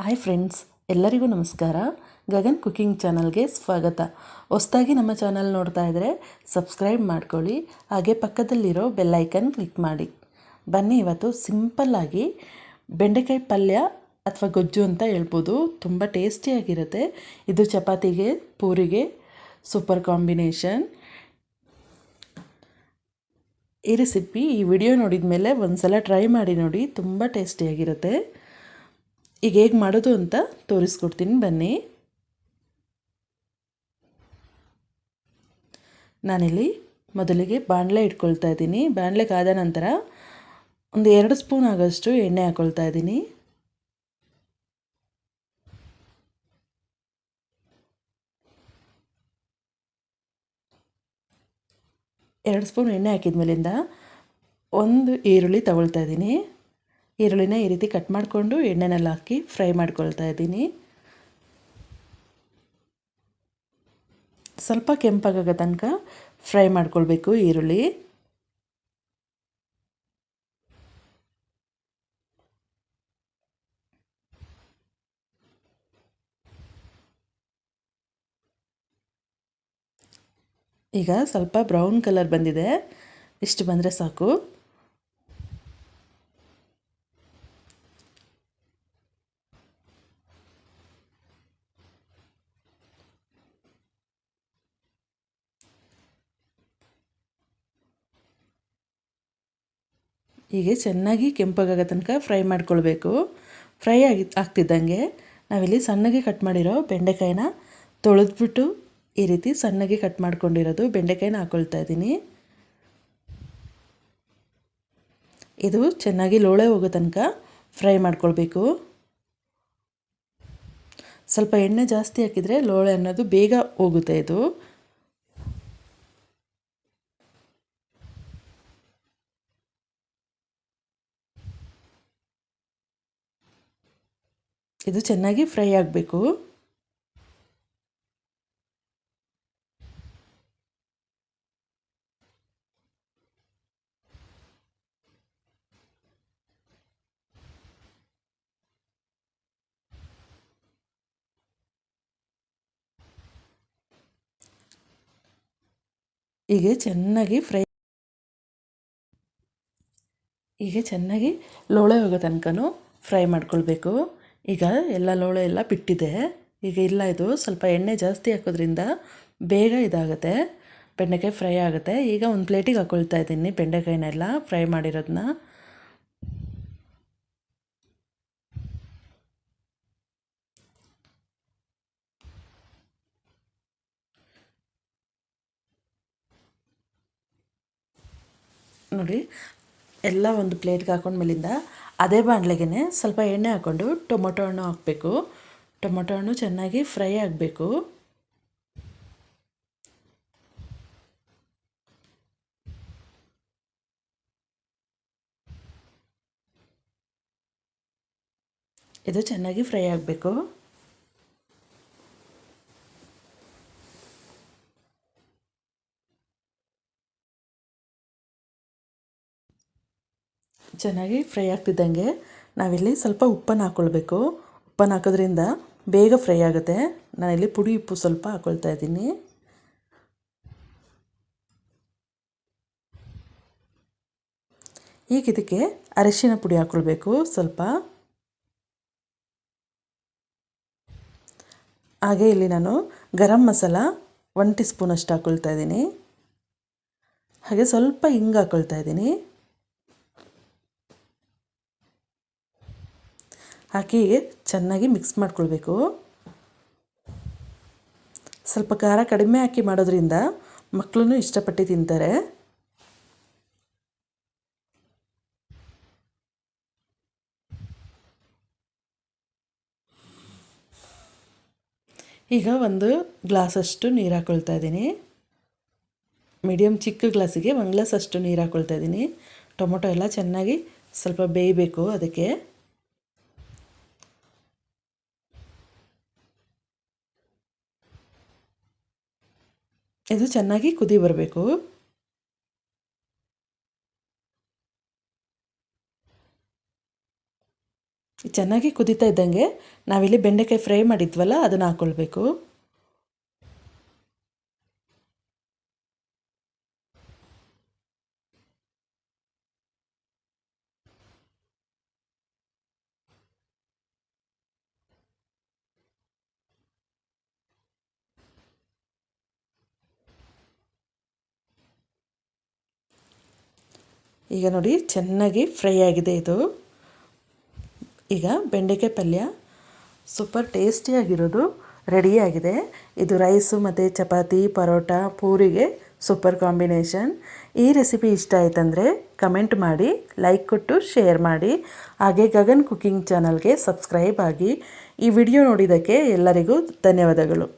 Hi friends, ಎಲ್ಲರಿಗೂ ನಮಸ್ಕಾರ. Gagan cooking ಚಾನಲ್ಗೆ ಸ್ವಾಗತ. ಹೊಸದಾಗಿ ನಮ್ಮ ಚಾನಲ್ ನೋಡ್ತಾ ಇದ್ದರೆ ಸಬ್ಸ್ಕ್ರೈಬ್ ಮಾಡ್ಕೊಳ್ಳಿ, ಹಾಗೆ ಪಕ್ಕದಲ್ಲಿರೋ ಬೆಲ್ಲೈಕನ್ ಕ್ಲಿಕ್ ಮಾಡಿ. ಬನ್ನಿ, ಇವತ್ತು ಸಿಂಪಲ್ಲಾಗಿ ಬೆಂಡೆಕಾಯಿ ಪಲ್ಯ ಅಥವಾ ಗೊಜ್ಜು ಅಂತ ಹೇಳ್ಬೋದು. ತುಂಬ ಟೇಸ್ಟಿಯಾಗಿರುತ್ತೆ. ಇದು ಚಪಾತಿಗೆ, ಪೂರಿಗೆ ಸೂಪರ್ ಕಾಂಬಿನೇಷನ್. ಈ ರೆಸಿಪಿ ಈ ವಿಡಿಯೋ ನೋಡಿದ ಮೇಲೆ ಒಂದು ಸಲ ಟ್ರೈ ಮಾಡಿ ನೋಡಿ, ತುಂಬ ಟೇಸ್ಟಿಯಾಗಿರುತ್ತೆ. ಈಗ ಹೇಗೆ ಮಾಡೋದು ಅಂತ ತೋರಿಸ್ಕೊಡ್ತೀನಿ ಬನ್ನಿ. ನಾನಿಲ್ಲಿ ಮೊದಲಿಗೆ ಬಾಣಲೆ ಇಟ್ಕೊಳ್ತಾ ಇದ್ದೀನಿ. ಬಾಣಲೆ ಕಾದ ನಂತರ ಒಂದು 2 ಸ್ಪೂನ್ ಆಗೋಷ್ಟು ಎಣ್ಣೆ ಹಾಕ್ಕೊಳ್ತಾ ಇದ್ದೀನಿ. ಎರಡು ಸ್ಪೂನ್ ಎಣ್ಣೆ ಹಾಕಿದ ಮೇಲಿಂದ ಒಂದು ಈರುಳ್ಳಿ ತಗೊಳ್ತಾ ಇದ್ದೀನಿ. ಈರುಳ್ಳಿನ ಈ ರೀತಿ ಕಟ್ ಮಾಡಿಕೊಂಡು ಎಣ್ಣೆನಲ್ಲಿ ಹಾಕಿ ಫ್ರೈ ಮಾಡ್ಕೊಳ್ತಾ ಇದ್ದೀನಿ. ಸ್ವಲ್ಪ ಕೆಂಪಾಗೋ ತನಕ ಫ್ರೈ ಮಾಡ್ಕೊಳ್ಬೇಕು ಈರುಳ್ಳಿ. ಈಗ ಸ್ವಲ್ಪ ಬ್ರೌನ್ ಕಲರ್ ಬಂದಿದೆ, ಇಷ್ಟು ಬಂದರೆ ಸಾಕು. ಹೀಗೆ ಚೆನ್ನಾಗಿ ಕೆಂಪಾಗೋ ತನಕ ಫ್ರೈ ಮಾಡ್ಕೊಳ್ಬೇಕು. ಫ್ರೈ ಆಗ್ತಿದ್ದಂಗೆ ನಾವಿಲ್ಲಿ ಸಣ್ಣಗೆ ಕಟ್ ಮಾಡಿರೋ ಬೆಂಡೆಕಾಯಿನ ತೊಳೆದ್ಬಿಟ್ಟು ಈ ರೀತಿ ಸಣ್ಣಗೆ ಕಟ್ ಮಾಡ್ಕೊಂಡಿರೋದು ಬೆಂಡೆಕಾಯಿನ ಹಾಕ್ಕೊಳ್ತಾ ಇದ್ದೀನಿ. ಇದು ಚೆನ್ನಾಗಿ ಲೋಳೆ ಹೋಗೋ ತನಕ ಫ್ರೈ ಮಾಡ್ಕೊಳ್ಬೇಕು. ಸ್ವಲ್ಪ ಎಣ್ಣೆ ಜಾಸ್ತಿ ಹಾಕಿದರೆ ಲೋಳೆ ಅನ್ನೋದು ಬೇಗ ಹೋಗುತ್ತೆ. ಇದು ಚೆನ್ನಾಗಿ ಫ್ರೈ ಆಗಬೇಕು. ಹೀಗೆ ಚೆನ್ನಾಗಿ ಲೋಳೆ ಹೋಗೋ ತನಕನೂ ಫ್ರೈ ಮಾಡ್ಕೊಳ್ಬೇಕು. ಈಗ ಎಲ್ಲ ಲೋಳೆ ಎಲ್ಲ ಬಿಟ್ಟಿದೆ. ಈಗ ಇಲ್ಲ, ಇದು ಸ್ವಲ್ಪ ಎಣ್ಣೆ ಜಾಸ್ತಿ ಹಾಕೋದ್ರಿಂದ ಬೇಗ ಇದಾಗುತ್ತೆ, ಬೆಂಡೆಕಾಯಿ ಫ್ರೈ ಆಗುತ್ತೆ. ಈಗ ಒಂದು ಪ್ಲೇಟಿಗೆ ಹಾಕ್ಕೊಳ್ತಾ ಇದ್ದೀನಿ ಬೆಂಡೆಕಾಯಿನೆಲ್ಲ ಫ್ರೈ ಮಾಡಿರೋದನ್ನ. ನೋಡಿ, ಎಲ್ಲ ಒಂದು ಪ್ಲೇಟ್ಗೆ ಹಾಕೊಂಡ್ಮೇಲಿಂದ ಅದೇ ಬಾಣಲೆಗೆ ಸ್ವಲ್ಪ ಎಣ್ಣೆ ಹಾಕ್ಕೊಂಡು ಟೊಮೊಟೊ ಹಣ್ಣು ಹಾಕಬೇಕು. ಟೊಮೊಟೊ ಹಣ್ಣು ಚೆನ್ನಾಗಿ ಫ್ರೈ ಆಗಬೇಕು. ಇದು ಚೆನ್ನಾಗಿ ಫ್ರೈ ಆಗಬೇಕು. ಚೆನ್ನಾಗಿ ಫ್ರೈ ಆಗ್ತಿದ್ದಂಗೆ ನಾವಿಲ್ಲಿ ಸ್ವಲ್ಪ ಉಪ್ಪನ್ನು ಹಾಕ್ಕೊಳ್ಬೇಕು. ಉಪ್ಪನ್ನು ಹಾಕೋದ್ರಿಂದ ಬೇಗ ಫ್ರೈ ಆಗುತ್ತೆ. ನಾನಿಲ್ಲಿ ಪುಡಿ ಉಪ್ಪು ಸ್ವಲ್ಪ ಹಾಕ್ಕೊಳ್ತಾ ಇದ್ದೀನಿ. ಈಗ ಇದಕ್ಕೆ ಅರಿಶಿನ ಪುಡಿ ಹಾಕ್ಕೊಳ್ಬೇಕು ಸ್ವಲ್ಪ. ಹಾಗೆ ಇಲ್ಲಿ ನಾನು ಗರಂ ಮಸಾಲ 1 ಟೀ ಸ್ಪೂನಷ್ಟು ಹಾಕ್ಕೊಳ್ತಾ ಇದ್ದೀನಿ. ಹಾಗೆ ಸ್ವಲ್ಪ ಹಿಂಗೆ ಹಾಕ್ಕೊಳ್ತಾ ಇದ್ದೀನಿ. ಹಾಕಿ ಚೆನ್ನಾಗಿ ಮಿಕ್ಸ್ ಮಾಡ್ಕೊಳ್ಬೇಕು. ಸ್ವಲ್ಪ ಖಾರ ಕಡಿಮೆ ಹಾಕಿ ಮಾಡೋದ್ರಿಂದ ಮಕ್ಕಳು ಇಷ್ಟಪಟ್ಟು ತಿಂತಾರೆ. ಈಗ ಒಂದು ಗ್ಲಾಸಷ್ಟು ನೀರು ಹಾಕ್ಕೊಳ್ತಾ ಇದ್ದೀನಿ. ಮೀಡಿಯಮ್ ಚಿಕ್ಕ ಗ್ಲಾಸಿಗೆ 1 ಗ್ಲಾಸಷ್ಟು ನೀರು ಹಾಕ್ಕೊಳ್ತಾ ಇದ್ದೀನಿ. ಟೊಮೊಟೊ ಎಲ್ಲ ಚೆನ್ನಾಗಿ ಸ್ವಲ್ಪ ಬೇಯಬೇಕು. ಅದಕ್ಕೆ ಇದು ಚೆನ್ನಾಗಿ ಕುದಿ ಬರಬೇಕು. ಚೆನ್ನಾಗಿ ಕುದೀತಾ ಇದ್ದಂಗೆ ನಾವಿಲ್ಲಿ ಬೆಂಡೆಕಾಯಿ ಫ್ರೈ ಮಾಡಿದ್ವಲ್ಲ ಅದನ್ನು ಹಾಕ್ಕೊಳ್ಬೇಕು. ಈಗ ನೋಡಿ ಚೆನ್ನಾಗಿ ಫ್ರೈ ಆಗಿದೆ ಇದು. ಈಗ ಬೆಂಡೆಕಾಯಿ ಪಲ್ಯ ಸೂಪರ್ ಟೇಸ್ಟಿಯಾಗಿರೋದು ರೆಡಿಯಾಗಿದೆ. ಇದು ರೈಸು ಮತ್ತು ಚಪಾತಿ, ಪರೋಟ, ಪೂರಿಗೆ ಸೂಪರ್ ಕಾಂಬಿನೇಷನ್. ಈ ರೆಸಿಪಿ ಇಷ್ಟ ಆಯ್ತಂದರೆ ಕಮೆಂಟ್ ಮಾಡಿ, ಲೈಕ್ ಕೊಟ್ಟು ಶೇರ್ ಮಾಡಿ. ಹಾಗೆ ಗಗನ್ ಕುಕಿಂಗ್ ಚಾನಲ್ಗೆ ಸಬ್ಸ್ಕ್ರೈಬ್ ಆಗಿ. ಈ ವಿಡಿಯೋ ನೋಡಿದ್ದಕ್ಕೆ ಎಲ್ಲರಿಗೂ ಧನ್ಯವಾದಗಳು.